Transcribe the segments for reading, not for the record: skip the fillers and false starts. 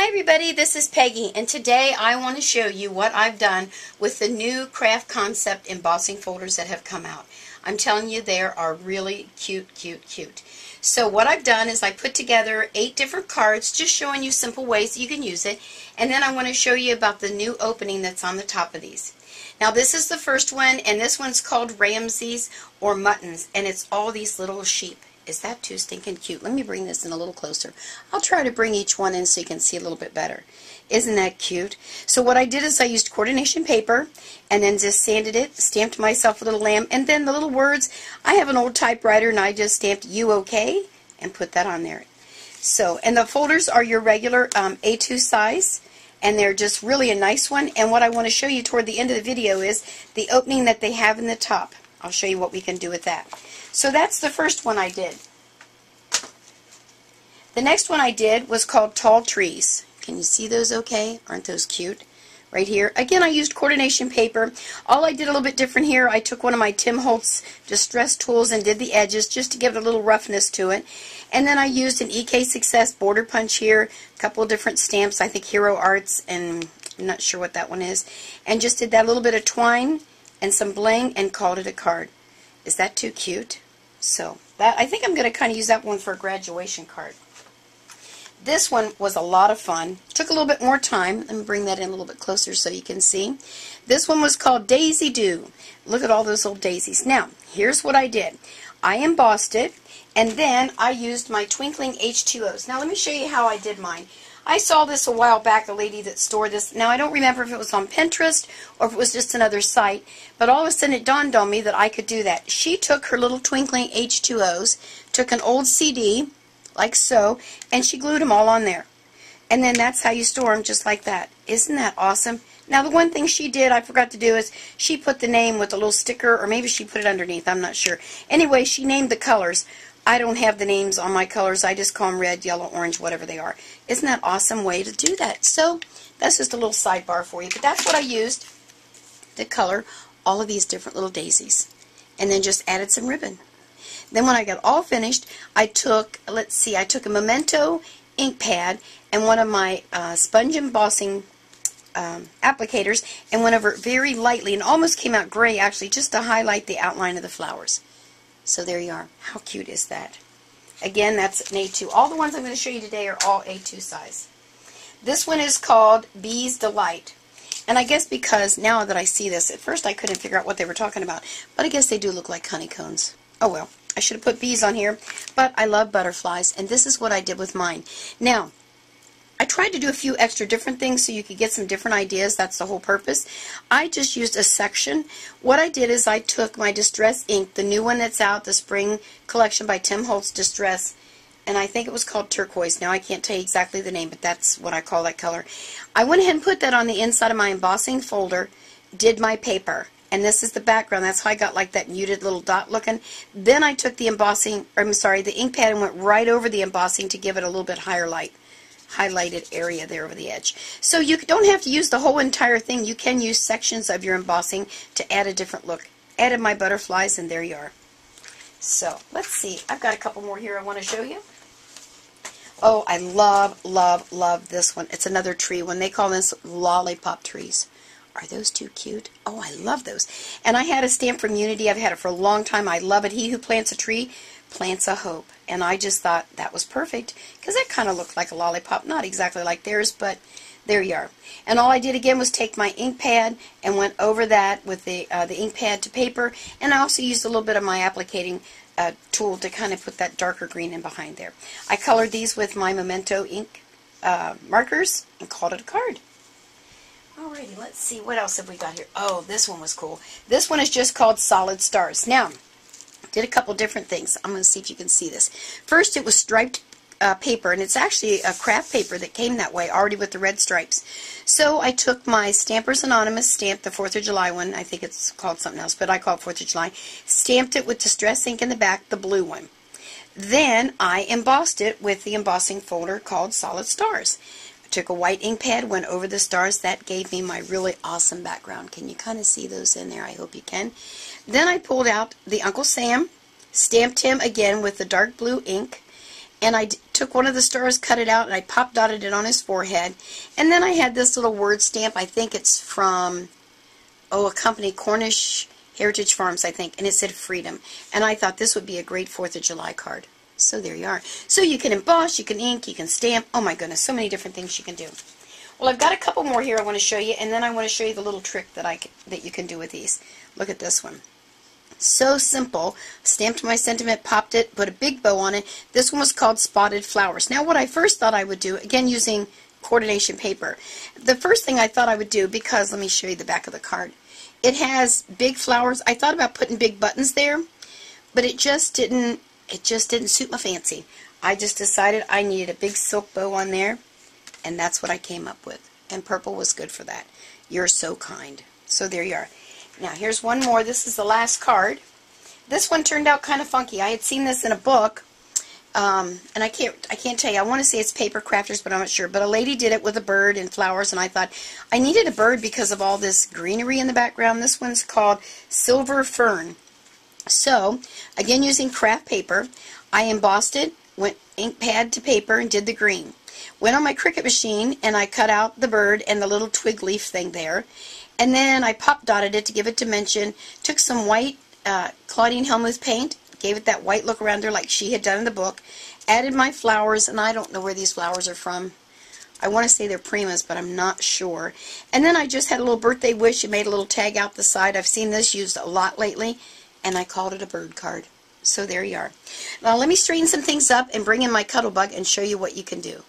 Hi everybody, this is Peggy, and today I want to show you what I've done with the new Craft Concept embossing folders that have come out. I'm telling you, they are really cute, cute, cute. So what I've done is I put together 8 different cards, just showing you simple ways that you can use it, and then I want to show you about the new opening that's on the top of these. Now this is the first one, and this one's called Ransey's or Muttons, and it's all these little sheep. Is that too stinking cute? Let me bring this in a little closer. I'll try to bring each one in so you can see a little bit better. Isn't that cute? So what I did is I used coordination paper and then just sanded it, stamped myself a little lamb, and then the little words, I have an old typewriter and I just stamped "You okay?" and put that on there. So, and the folders are your regular A2 size, and they're just really a nice one. And what I want to show you toward the end of the video is the opening that they have in the top. I'll show you what we can do with that. So that's the first one I did. The next one I did was called Tall Trees. Can you see those okay? Aren't those cute? Right here. Again, I used coordination paper. All I did a little bit different here, I took one of my Tim Holtz distress tools and did the edges just to give it a little roughness to it. And then I used an EK Success border punch here, a couple of different stamps, I think Hero Arts, and I'm not sure what that one is. And just did that little bit of twine and some bling and called it a card. Is that too cute? So that, I think I'm going to kind of use that one for a graduation card. This one was a lot of fun. Took a little bit more time. Let me bring that in a little bit closer so you can see. This one was called Daisy Doo. Look at all those old daisies. Now, here's what I did. I embossed it, and then I used my twinkling H2Os. Now, let me show you how I did mine. I saw this a while back, a lady that stored this. Now, I don't remember if it was on Pinterest or if it was just another site, but all of a sudden it dawned on me that I could do that. She took her little twinkling H2Os, took an old CD, like so, and she glued them all on there. And then that's how you store them, just like that. Isn't that awesome? Now, the one thing she did, I forgot to do, is she put the name with a little sticker, or maybe she put it underneath, I'm not sure. Anyway, she named the colors. I don't have the names on my colors. I just call them red, yellow, orange, whatever they are. Isn't that an awesome way to do that? So that's just a little sidebar for you. But that's what I used to color all of these different little daisies. And then just added some ribbon. Then when I got all finished, I took, let's see, I took a Memento ink pad and one of my sponge embossing applicators and went over it very lightly and almost came out gray actually, just to highlight the outline of the flowers. So there you are. How cute is that? Again, that's an A2. All the ones I'm going to show you today are all A2 size. This one is called Bee's Delight. And I guess because now that I see this, at first I couldn't figure out what they were talking about. But I guess they do look like honeycombs. Oh well, I should have put bees on here. But I love butterflies, and this is what I did with mine. Now, I tried to do a few extra different things so you could get some different ideas. That's the whole purpose. I just used a section. What I did is I took my Distress ink, the new one that's out, the Spring Collection by Tim Holtz Distress, and I think it was called Turquoise. Now I can't tell you exactly the name, but that's what I call that color. I went ahead and put that on the inside of my embossing folder, did my paper, and this is the background. That's how I got like that muted little dot looking. Then I took the embossing, or I'm sorry, the ink pad and went right over the embossing to give it a little bit higher light. Highlighted area there over the edge. So you don't have to use the whole entire thing. You can use sections of your embossing to add a different look. Added my butterflies, and there you are. So let's see. I've got a couple more here I want to show you. Oh, I love, love, love this one. It's another tree one. They call this Lollipop Trees. Are those too cute? Oh, I love those. And I had a stamp from Unity. I've had it for a long time. I love it. He who plants a tree plants a hope. And I just thought that was perfect because that kind of looked like a lollipop. Not exactly like theirs, but there you are. And all I did again was take my ink pad and went over that with the ink pad to paper. And I also used a little bit of my applicating tool to kind of put that darker green in behind there. I colored these with my Memento ink markers and called it a card. Alrighty, let's see. What else have we got here? Oh, this one was cool. This one is just called Solid Stars. Now, did a couple different things. I'm going to see if you can see this. First, it was striped paper, and it's actually a craft paper that came that way, already with the red stripes. So I took my Stampers Anonymous stamp, the 4th of July one. I think it's called something else, but I call it 4th of July. Stamped it with Distress ink in the back, the blue one. Then I embossed it with the embossing folder called Solid Stars. I took a white ink pad, went over the stars. That gave me my really awesome background. Can you kind of see those in there? I hope you can. Then I pulled out the Uncle Sam, stamped him again with the dark blue ink, and I took one of the stars, cut it out, and I pop dotted it on his forehead. And then I had this little word stamp. I think it's from, a company, Cornish Heritage Farms, I think, and it said freedom. And I thought this would be a great 4th of July card. So there you are. So you can emboss, you can ink, you can stamp. Oh my goodness, so many different things you can do. Well, I've got a couple more here I want to show you, and then I want to show you the little trick that you can do with these. Look at this one. So simple. Stamped my sentiment, popped it, put a big bow on it. This one was called Spotted Flowers. Now what I first thought I would do, again using coordination paper, the first thing I thought I would do, because let me show you the back of the card. It has big flowers. I thought about putting big buttons there, but it just didn't suit my fancy. I just decided I needed a big silk bow on there, and that's what I came up with. And purple was good for that. You're so kind. So there you are. Now here's one more. This is the last card. This one turned out kind of funky. I had seen this in a book, and I can't tell you. I want to say it's Paper Crafters, but I'm not sure. But a lady did it with a bird and flowers, and I thought I needed a bird because of all this greenery in the background. This one's called Silver Fern. So again, using craft paper, I embossed it, went ink pad to paper, and did the green. Went on my Cricut machine, and I cut out the bird and the little twig leaf thing there. And then I pop dotted it to give it dimension. Took some white Claudine Hellmuth paint, gave it that white look around there like she had done in the book. Added my flowers, and I don't know where these flowers are from. I want to say they're Primas, but I'm not sure. And then I just had a little birthday wish and made a little tag out the side. I've seen this used a lot lately, and I called it a bird card. So there you are. Now let me straighten some things up and bring in my Cuttlebug and show you what you can do.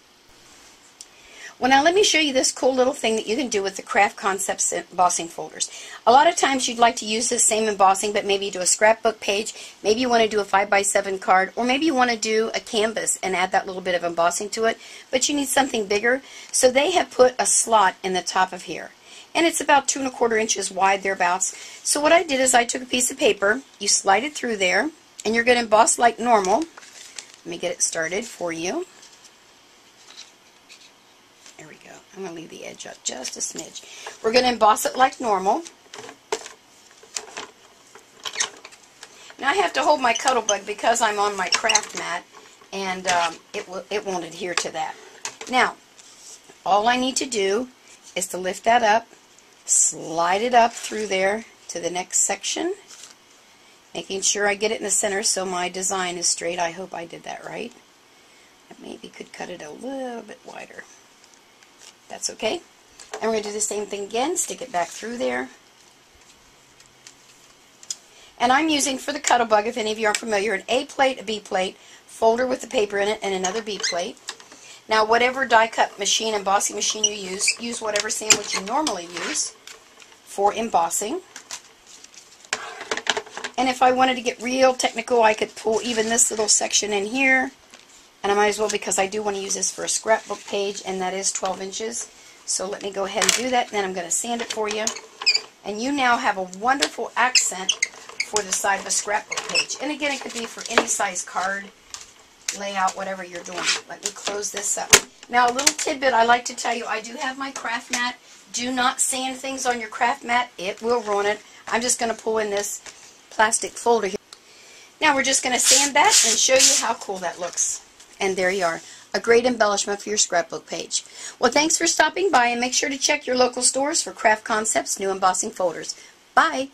Well, now let me show you this cool little thing that you can do with the Craft Concepts embossing folders. A lot of times you'd like to use this same embossing, but maybe you do a scrapbook page, maybe you want to do a 5x7 card, or maybe you want to do a canvas and add that little bit of embossing to it, but you need something bigger. So they have put a slot in the top of here, and it's about 2 1/4 inches wide, thereabouts. So what I did is I took a piece of paper, you slide it through there, and you're going to emboss like normal. Let me get it started for you. There we go. I'm going to leave the edge up just a smidge. We're going to emboss it like normal. Now I have to hold my Cuttlebug because I'm on my craft mat, and it won't adhere to that. Now, all I need to do is to lift that up, slide it up through there to the next section, making sure I get it in the center so my design is straight. I hope I did that right. I maybe could cut it a little bit wider. That's okay. And we're going to do the same thing again. Stick it back through there. And I'm using, for the Cuttlebug, if any of you aren't familiar, an A plate, a B plate, folder with the paper in it, and another B plate. Now, whatever die cut machine, embossing machine you use whatever sandwich you normally use for embossing. And if I wanted to get real technical, I could pull even this little section in here. And I might as well, because I do want to use this for a scrapbook page, and that is 12 inches. So let me go ahead and do that, and then I'm going to sand it for you. And you now have a wonderful accent for the side of a scrapbook page. And again, it could be for any size card, layout, whatever you're doing. Let me close this up. Now, a little tidbit I like to tell you, I do have my craft mat. Do not sand things on your craft mat. It will ruin it. I'm just going to pull in this plastic folder here. Now we're just going to sand that and show you how cool that looks. And there you are. A great embellishment for your scrapbook page. Well, thanks for stopping by, and make sure to check your local stores for Craft Concepts new embossing folders. Bye!